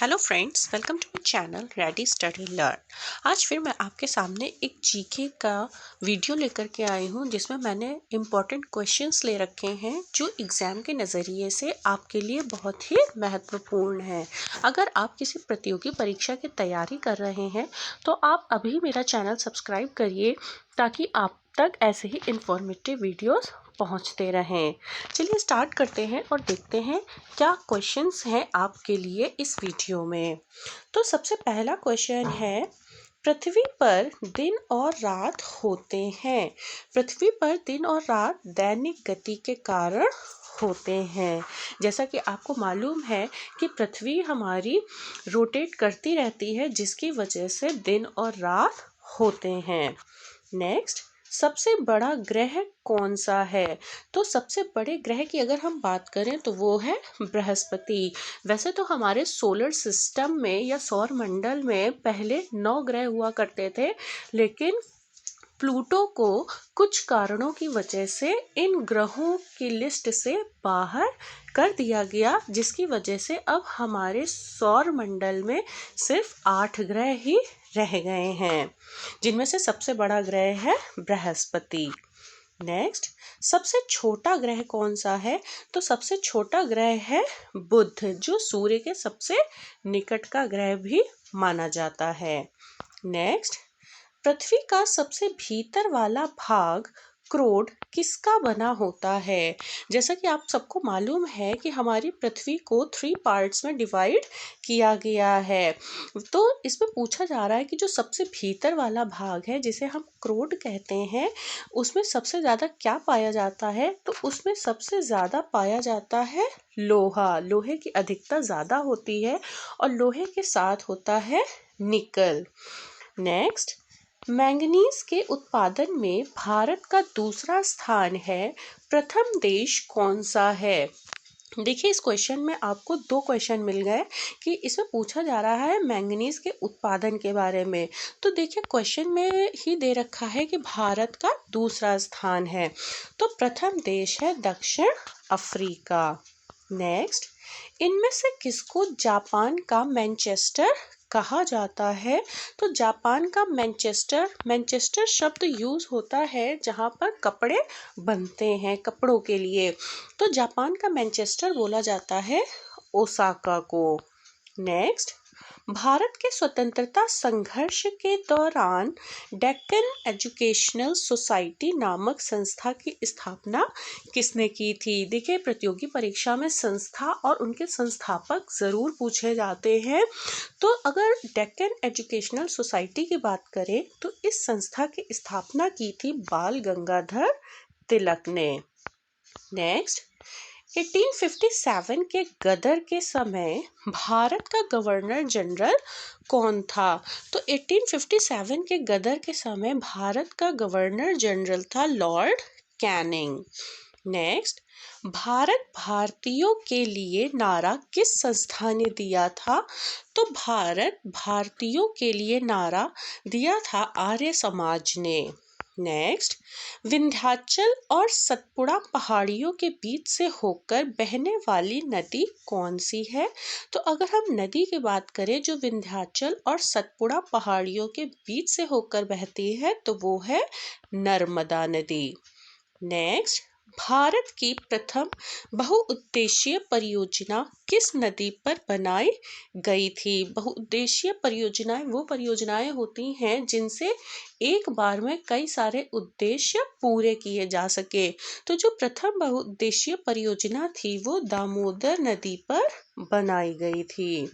Hello friends, welcome to my channel ready study learn. आज फिर मैं आपके सामने एक जीके का वीडियो लेकर के आई हूँ जिसमें मैंने इम्पॉर्टेंट क्वेश्चंस ले रखे हैं जो एग्ज़ाम के नज़रिए से आपके लिए बहुत ही महत्वपूर्ण है। अगर आप किसी प्रतियोगी परीक्षा की तैयारी कर रहे हैं तो आप अभी मेरा चैनल सब्सक्राइब करिए ताकि आप तक ऐसे ही इंफॉर्मेटिव वीडियोस पहुंचते रहें। चलिए स्टार्ट करते हैं और देखते हैं क्या क्वेश्चंस हैं आपके लिए इस वीडियो में। तो सबसे पहला क्वेश्चन है, पृथ्वी पर दिन और रात होते हैं। पृथ्वी पर दिन और रात दैनिक गति के कारण होते हैं। जैसा कि आपको मालूम है कि पृथ्वी हमारी रोटेट करती रहती है जिसकी वजह से दिन और रात होते हैं। नेक्स्ट, सबसे बड़ा ग्रह कौन सा है? तो सबसे बड़े ग्रह की अगर हम बात करें तो वो है बृहस्पति। वैसे तो हमारे सोलर सिस्टम में या सौर मंडल में पहले 9 ग्रह हुआ करते थे, लेकिन प्लूटो को कुछ कारणों की वजह से इन ग्रहों की लिस्ट से बाहर कर दिया गया, जिसकी वजह से अब हमारे सौर मंडल में सिर्फ 8 ग्रह ही रह गए हैं, जिनमें से सबसे बड़ा ग्रह है बृहस्पति। नेक्स्ट, सबसे छोटा ग्रह कौन सा है? तो सबसे छोटा ग्रह है बुध, जो सूर्य के सबसे निकट का ग्रह भी माना जाता है। नेक्स्ट, पृथ्वी का सबसे भीतर वाला भाग क्रोड किसका बना होता है? जैसा कि आप सबको मालूम है कि हमारी पृथ्वी को 3 पार्ट्स में डिवाइड किया गया है। तो इसमें पूछा जा रहा है कि जो सबसे भीतर वाला भाग है जिसे हम क्रोड कहते हैं, उसमें सबसे ज़्यादा क्या पाया जाता है? तो उसमें सबसे ज़्यादा पाया जाता है लोहा। लोहे की अधिकता ज़्यादा होती है और लोहे के साथ होता है निकल। नेक्स्ट, मैंगनीज के उत्पादन में भारत का दूसरा स्थान है। प्रथम देश कौन सा है? देखिए, इस क्वेश्चन में आपको 2 क्वेश्चन मिल गए कि इसमें पूछा जा रहा है मैंगनीज के उत्पादन के बारे में। तो देखिए, क्वेश्चन में ही दे रखा है कि भारत का दूसरा स्थान है, तो प्रथम देश है दक्षिण अफ्रीका। नेक्स्ट, इनमें से किसको जापान का मैनचेस्टर कहा जाता है? तो जापान का मैनचेस्टर शब्द यूज होता है जहाँ पर कपड़े बनते हैं, कपड़ों के लिए। तो जापान का मैनचेस्टर बोला जाता है ओसाका को। नेक्स्ट, भारत के स्वतंत्रता संघर्ष के दौरान डेक्कन एजुकेशनल सोसाइटी नामक संस्था की स्थापना किसने की थी? देखिए, प्रतियोगी परीक्षा में संस्था और उनके संस्थापक जरूर पूछे जाते हैं। तो अगर डेक्कन एजुकेशनल सोसाइटी की बात करें तो इस संस्था की स्थापना की थी बाल गंगाधर तिलक ने। नेक्स्ट, 1857 के गदर के समय भारत का गवर्नर जनरल कौन था? तो 1857 के गदर के समय भारत का गवर्नर जनरल था लॉर्ड कैनिंग। नेक्स्ट, भारत भारतीयों के लिए नारा किस संस्था ने दिया था? तो भारत भारतीयों के लिए नारा दिया था आर्य समाज ने। नेक्स्ट, विंध्याचल और सतपुड़ा पहाड़ियों के बीच से होकर बहने वाली नदी कौन सी है? तो अगर हम नदी की बात करें जो विंध्याचल और सतपुड़ा पहाड़ियों के बीच से होकर बहती है तो वो है नर्मदा नदी। नेक्स्ट, भारत की प्रथम बहुउद्देशीय परियोजना किस नदी पर बनाई गई थी? बहुउद्देशीय परियोजनाएं वो परियोजनाएं होती हैं जिनसे एक बार में कई सारे उद्देश्य पूरे किए जा सके। तो जो प्रथम बहुउद्देशीय परियोजना थी वो दामोदर नदी पर बनाई गई थी।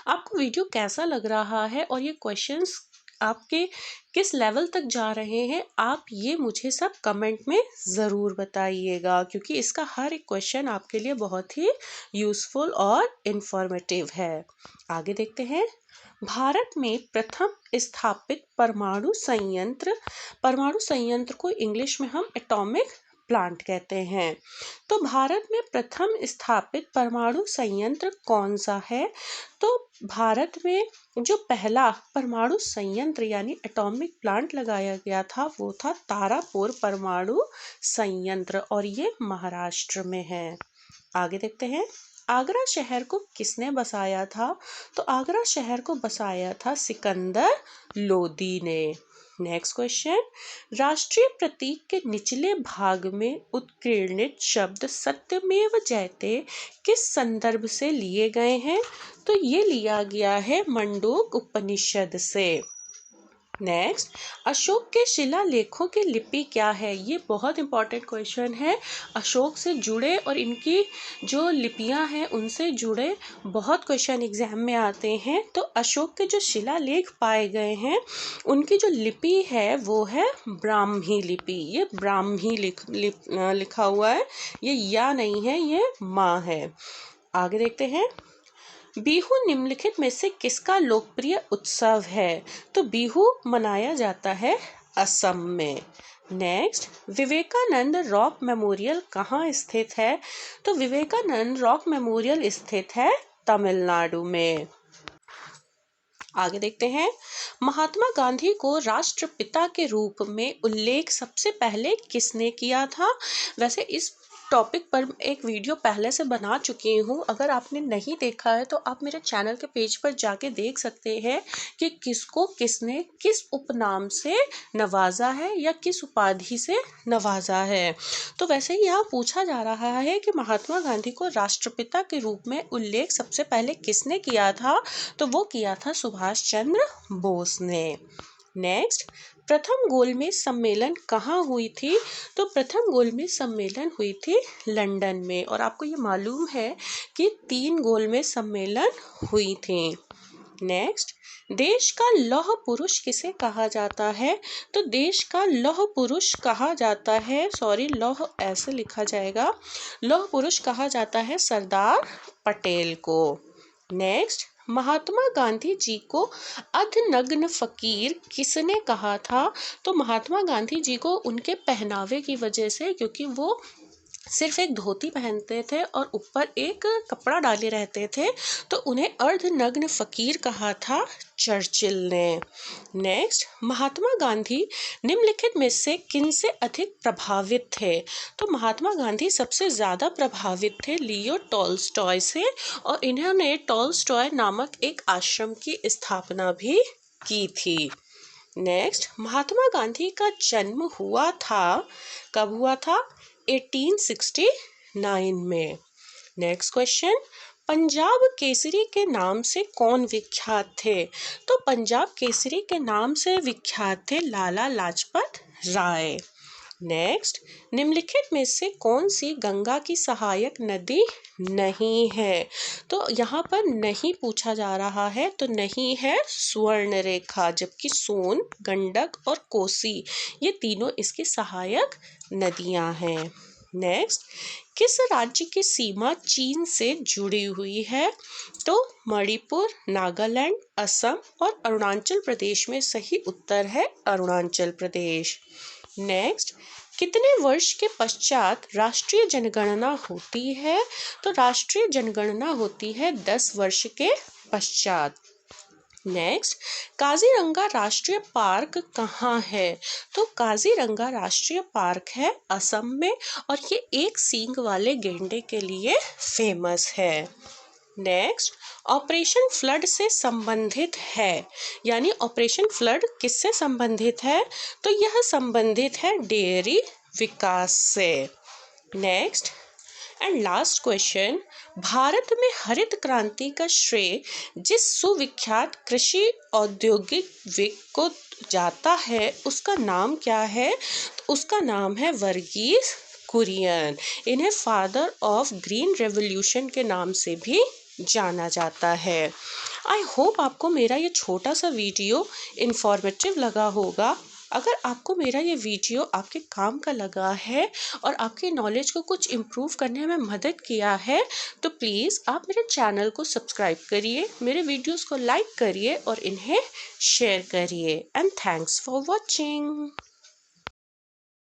आपको वीडियो कैसा लग रहा है और ये क्वेश्चंस आपके किस लेवल तक जा रहे हैं, आप ये मुझे सब कमेंट में ज़रूर बताइएगा, क्योंकि इसका हर एक क्वेश्चन आपके लिए बहुत ही यूज़फुल और इन्फॉर्मेटिव है। आगे देखते हैं। भारत में प्रथम स्थापित परमाणु संयंत्र को इंग्लिश में हम एटॉमिक प्लांट कहते हैं। तो भारत में प्रथम स्थापित परमाणु संयंत्र कौन सा है? तो भारत में जो पहला परमाणु संयंत्र यानी एटॉमिक प्लांट लगाया गया था वो था तारापुर परमाणु संयंत्र, और ये महाराष्ट्र में है। आगे देखते हैं। आगरा शहर को किसने बसाया था? तो आगरा शहर को बसाया था सिकंदर लोदी ने। नेक्स्ट क्वेश्चन, राष्ट्रीय प्रतीक के निचले भाग में उत्कीर्णित शब्द सत्यमेव जयते किस संदर्भ से लिए गए हैं? तो ये लिया गया है मंडूक उपनिषद से। नेक्स्ट, अशोक के शिलालेखों की लिपि क्या है? ये बहुत इंपॉर्टेंट क्वेश्चन है। अशोक से जुड़े और इनकी जो लिपियां हैं उनसे जुड़े बहुत क्वेश्चन एग्जाम में आते हैं। तो अशोक के जो शिलालेख पाए गए हैं उनकी जो लिपि है वो है ब्राह्मी लिपि। ये ब्राह्मी लिखा हुआ है, ये या नहीं है, ये माँ है। आगे देखते हैं, बिहू निम्नलिखित में से किसका लोकप्रिय उत्सव है? तो बिहू मनाया जाता है असम में। नेक्स्ट, विवेकानंद रॉक मेमोरियल कहाँ स्थित है? तो विवेकानंद रॉक मेमोरियल स्थित है तमिलनाडु में। आगे देखते हैं, महात्मा गांधी को राष्ट्रपिता के रूप में उल्लेख सबसे पहले किसने किया था? वैसे इस टॉपिक पर एक वीडियो पहले से बना चुकी हूँ। अगर आपने नहीं देखा है तो आप मेरे चैनल के पेज पर जाके देख सकते हैं कि किसको किसने किस उपनाम से नवाजा है या किस उपाधि से नवाजा है। तो वैसे ही यहाँ पूछा जा रहा है कि महात्मा गांधी को राष्ट्रपिता के रूप में उल्लेख सबसे पहले किसने किया था? तो वो किया था सुभाष चंद्र बोस ने। नेक्स्ट, प्रथम गोलमेज सम्मेलन कहाँ हुई थी? तो प्रथम गोलमेज सम्मेलन हुई थी लंदन में। और आपको ये मालूम है कि 3 गोलमेज सम्मेलन हुई थी। नेक्स्ट, देश का लौह पुरुष किसे कहा जाता है? तो देश का लौह पुरुष कहा जाता है, लौह ऐसे लिखा जाएगा, लौह पुरुष कहा जाता है सरदार पटेल को। नेक्स्ट, महात्मा गांधी जी को अर्धनग्न फकीर किसने कहा था? तो महात्मा गांधी जी को उनके पहनावे की वजह से, क्योंकि वो सिर्फ एक धोती पहनते थे और ऊपर एक कपड़ा डाले रहते थे, तो उन्हें अर्धनग्न फकीर कहा था चर्चिल ने। नेक्स्ट, महात्मा गांधी निम्नलिखित में से किनसे अधिक प्रभावित थे? तो महात्मा गांधी सबसे ज़्यादा प्रभावित थे लियो टॉल्स्टॉय से, और इन्होंने टॉल्स्टॉय नामक एक आश्रम की स्थापना भी की थी। नेक्स्ट, महात्मा गांधी का जन्म हुआ था, कब हुआ था? 1869 में। नेक्स्ट क्वेश्चन, पंजाब केसरी के नाम से कौन विख्यात थे? तो पंजाब केसरी के नाम से विख्यात थे लाला लाजपत राय। नेक्स्ट, निम्नलिखित में से कौन सी गंगा की सहायक नदी नहीं है? तो यहाँ पर नहीं पूछा जा रहा है, तो नहीं है स्वर्ण रेखा, जबकि सोन, गंडक और कोसी ये तीनों इसकी सहायक नदियाँ हैं। नेक्स्ट, किस राज्य की सीमा चीन से जुड़ी हुई है? तो मणिपुर, नागालैंड, असम और अरुणाचल प्रदेश में सही उत्तर है अरुणाचल प्रदेश। नेक्स्ट, कितने वर्ष के पश्चात राष्ट्रीय जनगणना होती है? तो राष्ट्रीय जनगणना होती है 10 वर्ष के पश्चात। नेक्स्ट, काजीरंगा राष्ट्रीय पार्क कहाँ है? तो काजीरंगा राष्ट्रीय पार्क है असम में, और ये एक सींग वाले गेंडे के लिए फेमस है। नेक्स्ट, ऑपरेशन फ्लड से संबंधित है, यानी ऑपरेशन फ्लड किससे संबंधित है? तो यह संबंधित है डेयरी विकास से। Next and last question, Bharat में हरित क्रांति का श्रेय जिस सुविख्यात कृषि औद्योगिक को जाता है उसका नाम क्या है? तो उसका नाम है वर्गीस कुरियन। इन्हें फादर ऑफ ग्रीन रेवोल्यूशन के नाम से भी जाना जाता है। आई होप आपको मेरा ये छोटा सा वीडियो इन्फॉर्मेटिव लगा होगा। अगर आपको मेरा ये वीडियो आपके काम का लगा है और आपकी नॉलेज को कुछ इम्प्रूव करने में मदद किया है, तो प्लीज़ आप मेरे चैनल को सब्सक्राइब करिए, मेरे वीडियोस को लाइक करिए और इन्हें शेयर करिए। And thanks for watching.